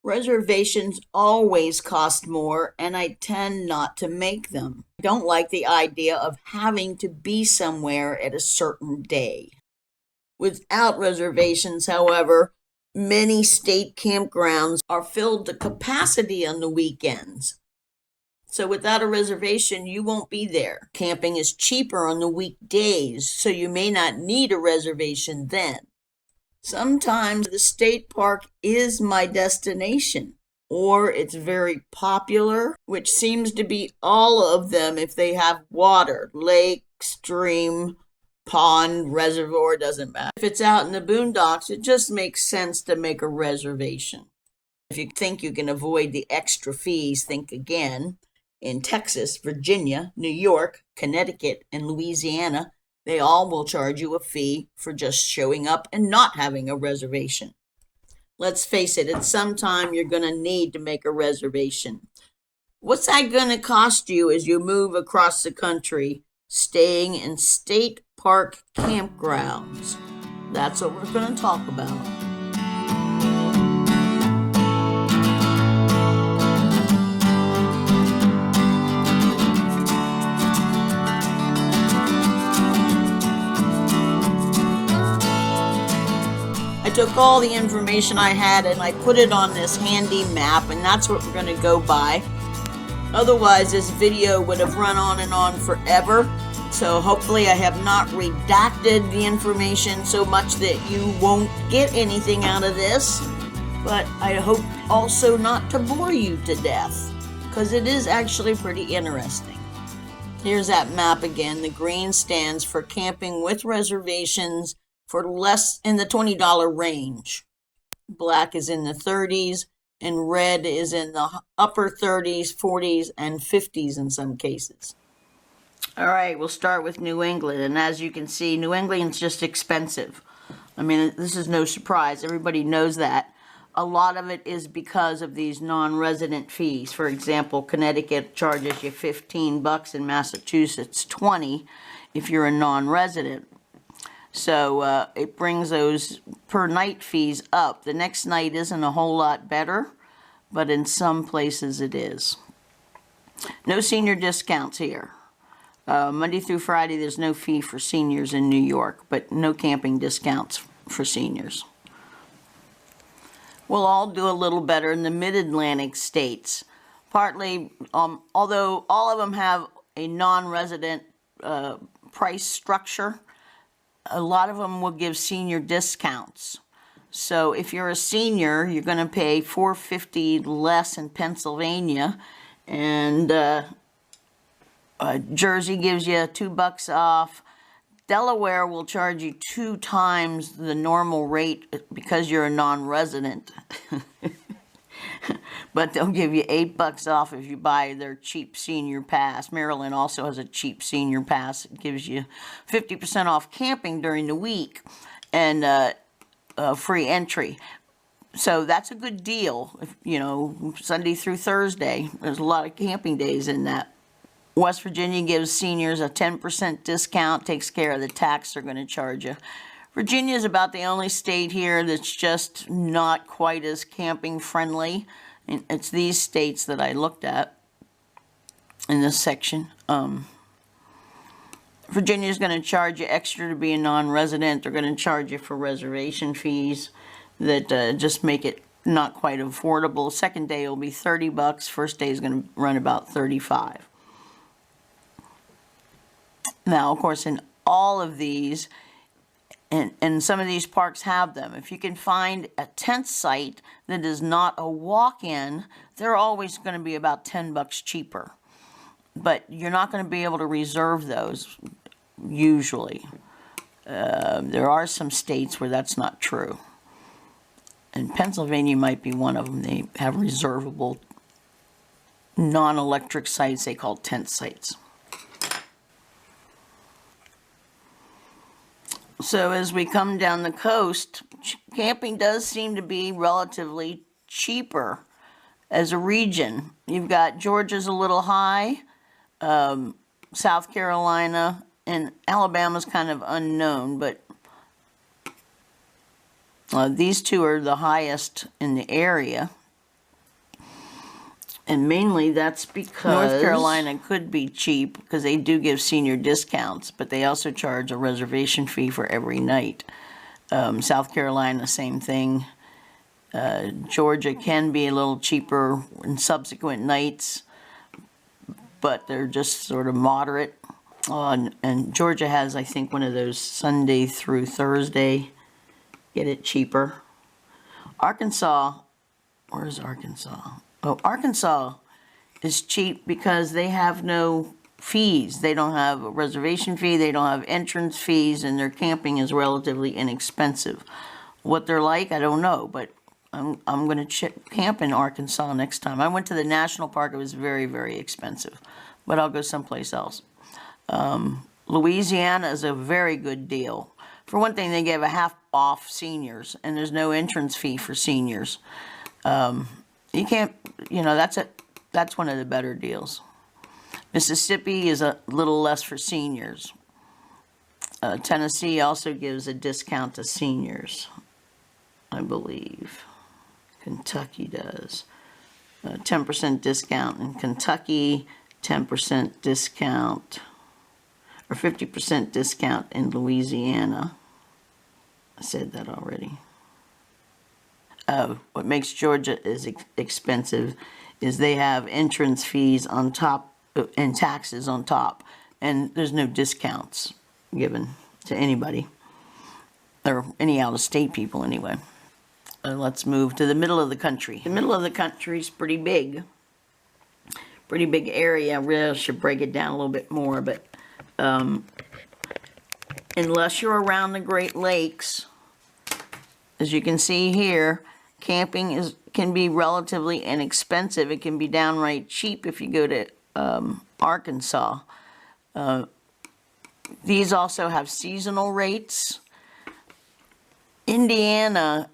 Reservations always cost more, and I tend not to make them. I don't like the idea of having to be somewhere at a certain day. Without reservations, however, many state campgrounds are filled to capacity on the weekends. So without a reservation, you won't be there. Camping is cheaper on the weekdays, so you may not need a reservation then. Sometimes the state park is my destination, or it's very popular, which seems to be all of them if they have water, lake, stream, pond, reservoir, doesn't matter. If it's out in the boondocks, it just makes sense to make a reservation. If you think you can avoid the extra fees, think again. In Texas, Virginia, New York, Connecticut, and Louisiana, they all will charge you a fee for just showing up and not having a reservation. Let's face it, at some time you're going to need to make a reservation. What's that going to cost you as you move across the country, staying in state park campgrounds? That's what we're going to talk about. I took all the information I had and I put it on this handy map, and that's what we're going to go by. Otherwise, this video would have run on and on forever. So hopefully I have not redacted the information so much that you won't get anything out of this. But I hope also not to bore you to death, because it is actually pretty interesting. Here's that map again. The green stands for camping with reservations for less in the $20 range. Black is in the 30s, and red is in the upper 30s, 40s, and 50s in some cases. All right, we'll start with New England, and as you can see, New England's just expensive. I mean, this is no surprise. Everybody knows that. A lot of it is because of these non-resident fees. For example, Connecticut charges you $15, and Massachusetts $20 if you're a non-resident. So it brings those per night fees up. The next night isn't a whole lot better, but in some places it is. No senior discounts here. Monday through Friday, there's no fee for seniors in New York, but no camping discounts for seniors. We'll all do a little better in the mid-Atlantic states. Partly, although all of them have a non-resident price structure, a lot of them will give senior discounts. So if you're a senior, you're going to pay $4.50 less in Pennsylvania, and Jersey gives you $2 off. Delaware will charge you 2 times the normal rate because you're a non-resident. But they'll give you $8 off if you buy their cheap senior pass. Maryland also has a cheap senior pass. It gives you 50% off camping during the week and free entry. So that's a good deal. If, you know, Sunday through Thursday, there's a lot of camping days in that. West Virginia gives seniors a 10% discount, takes care of the tax they're going to charge you. Virginia is about the only state here that's just not quite as camping friendly. And it's these states that I looked at in this section. Virginia is going to charge you extra to be a non-resident. They're going to charge you for reservation fees that just make it not quite affordable. Second day will be $30. First day is going to run about $35. Now, of course, in all of these, and some of these parks have them. If you can find a tent site that is not a walk-in, they're always going to be about $10 cheaper. But you're not going to be able to reserve those, usually. There are some states where that's not true. And Pennsylvania might be one of them. They have reservable non-electric sites they call tent sites. So as we come down the coast, camping does seem to be relatively cheaper as a region. You've got Georgia's a little high, South Carolina, and Alabama's kind of unknown, but these two are the highest in the area. And mainly that's because North Carolina could be cheap because they do give senior discounts, but they also charge a reservation fee for every night. South Carolina, same thing. Georgia can be a little cheaper in subsequent nights, but they're just sort of moderate. And Georgia has, I think, one of those Sunday through Thursday, get it cheaper. Arkansas, where's Arkansas? Oh, Arkansas is cheap because they have no fees. They don't have a reservation fee, they don't have entrance fees, and their camping is relatively inexpensive. What they're like, I don't know, but I'm going to camp in Arkansas next time. I went to the national park. It was very, very expensive, but I'll go someplace else. Louisiana is a very good deal. For one thing, they give a half off seniors, and there's no entrance fee for seniors. You can't, you know, that's one of the better deals. Mississippi is a little less for seniors. Tennessee also gives a discount to seniors, I believe. Kentucky does. 10% discount in Kentucky, 10% discount, or 50% discount in Louisiana. I said that already. What makes Georgia is expensive is they have entrance fees on top and taxes on top, and there's no discounts given to anybody, or any out-of-state people anyway. Let's move to the middle of the country. The middle of the country is pretty big area. I really should break it down a little bit more, but unless you're around the Great Lakes, as you can see here, camping can be relatively inexpensive. It can be downright cheap if you go to Arkansas. These also have seasonal rates. Indiana,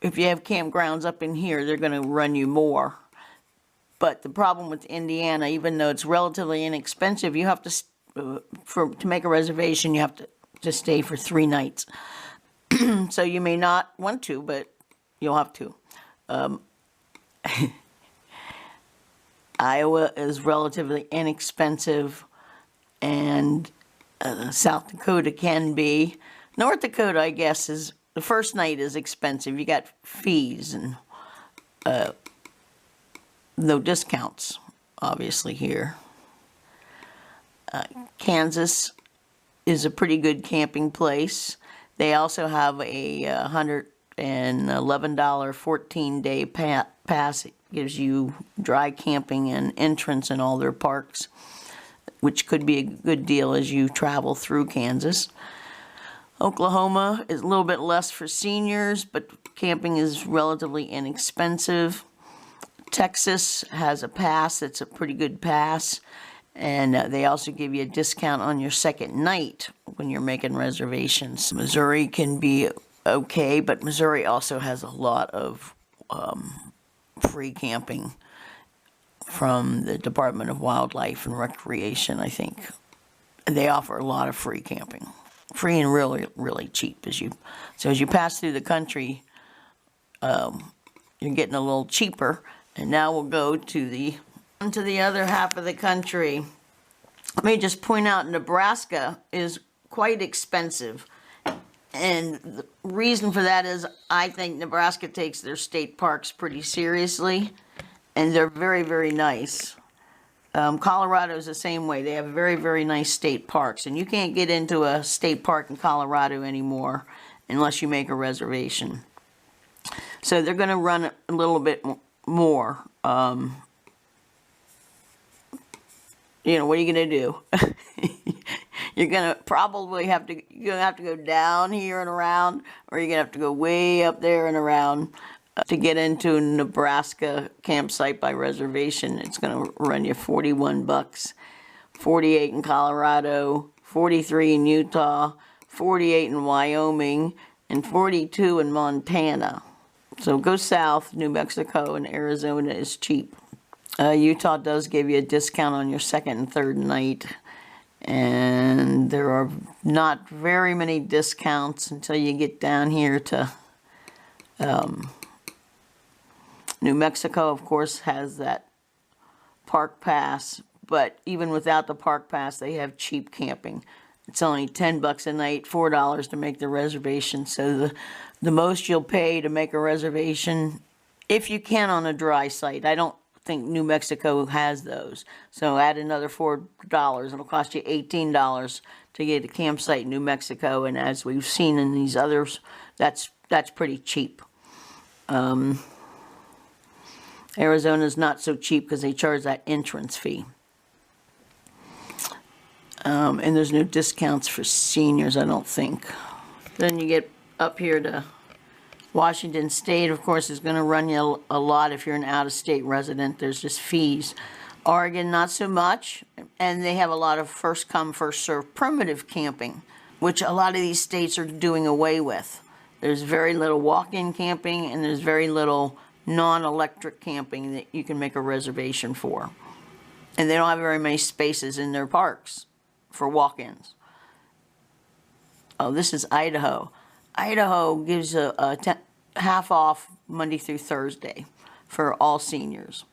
if you have campgrounds up in here, they're going to run you more. But the problem with Indiana, even though it's relatively inexpensive, you have to, to make a reservation, you have to stay for 3 nights. So you may not want to, but you'll have to. Iowa is relatively inexpensive, and South Dakota can be. North Dakota, I guess, is the first night is expensive. You got fees and no discounts, obviously, here. Kansas is a pretty good camping place. They also have a $111 14-day pass. It gives you dry camping and entrance in all their parks, which could be a good deal as you travel through Kansas. Oklahoma is a little bit less for seniors, but camping is relatively inexpensive. Texas has a pass that's a pretty good pass, and they also give you a discount on your second night when you're making reservations. Missouri can be okay, but Missouri also has a lot of free camping from the Department of Wildlife and Recreation, I think. They offer a lot of free camping. Free and really, really cheap. So as you pass through the country, you're getting a little cheaper. And now we'll go to the other half of the country. Let me just point out, Nebraska is quite expensive. And the reason for that is I think Nebraska takes their state parks pretty seriously, and they're very, very nice. Colorado is the same way. They have very, very nice state parks, and you can't get into a state park in Colorado anymore unless you make a reservation. So they're going to run a little bit more. You know, what are you going to do? You're going to probably have to go down here and around, or you're going to have to go way up there and around to get into a Nebraska campsite by reservation. It's going to run you $41, $48 in Colorado, $43 in Utah, $48 in Wyoming, and $42 in Montana. So go south. New Mexico and Arizona is cheap. Utah does give you a discount on your second and third night, and there are not very many discounts until you get down here to New Mexico. Of course, has that park pass, but even without the park pass, they have cheap camping. It's only $10 a night, $4 to make the reservation. So the most you'll pay to make a reservation, if you can, on a dry site. I don't think New Mexico has those. So add another $4. It'll cost you $18 to get a campsite in New Mexico. And as we've seen in these others, that's pretty cheap. Arizona's not so cheap because they charge that entrance fee. And there's no discounts for seniors, I don't think. Then you get up here to Washington State, of course, is going to run you a lot if you're an out-of-state resident. There's just fees. Oregon, not so much. And they have a lot of first-come, first-served primitive camping, which a lot of these states are doing away with. There's very little walk-in camping, and there's very little non-electric camping that you can make a reservation for. And they don't have very many spaces in their parks for walk-ins. Oh, this is Idaho. Idaho gives a half off Monday through Thursday for all seniors.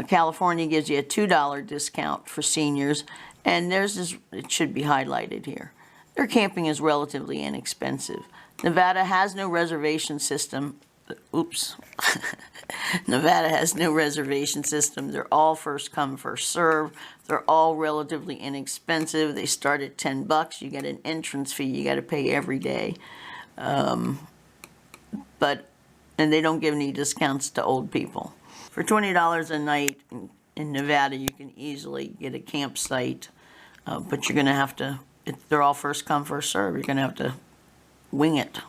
California gives you a $2 discount for seniors, and theirs is, it should be highlighted here. Their camping is relatively inexpensive. Nevada has no reservation system. Oops. Nevada has no reservation system. They're all first come, first serve. They're all relatively inexpensive. They start at $10. You get an entrance fee you got to pay every day. And they don't give any discounts to old people. For $20 a night in Nevada, you can easily get a campsite, but you're going to have to, they're all first come, first serve. You're going to have to wing it.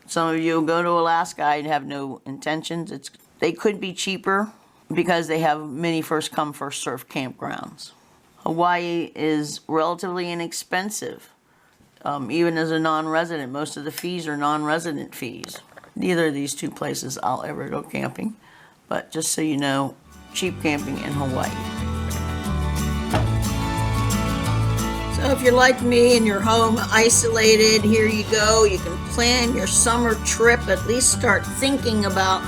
Some of you go to Alaska, I have no intentions. They could be cheaper because they have many first come, first served campgrounds. Hawaii is relatively inexpensive, even as a non-resident. Most of the fees are non-resident fees. Neither of these two places I'll ever go camping, but just so you know, cheap camping in Hawaii. So if you're like me and you're home isolated, here you go. You can plan your summer trip, at least start thinking about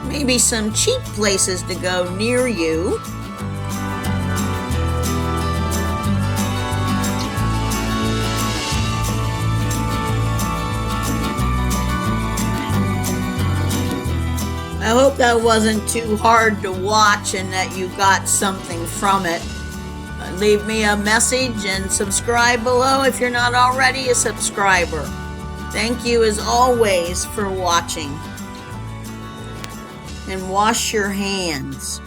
maybe some cheap places to go near you. I hope that wasn't too hard to watch and that you got something from it. Leave me a message and subscribe below if you're not already a subscriber. Thank you as always for watching. And wash your hands.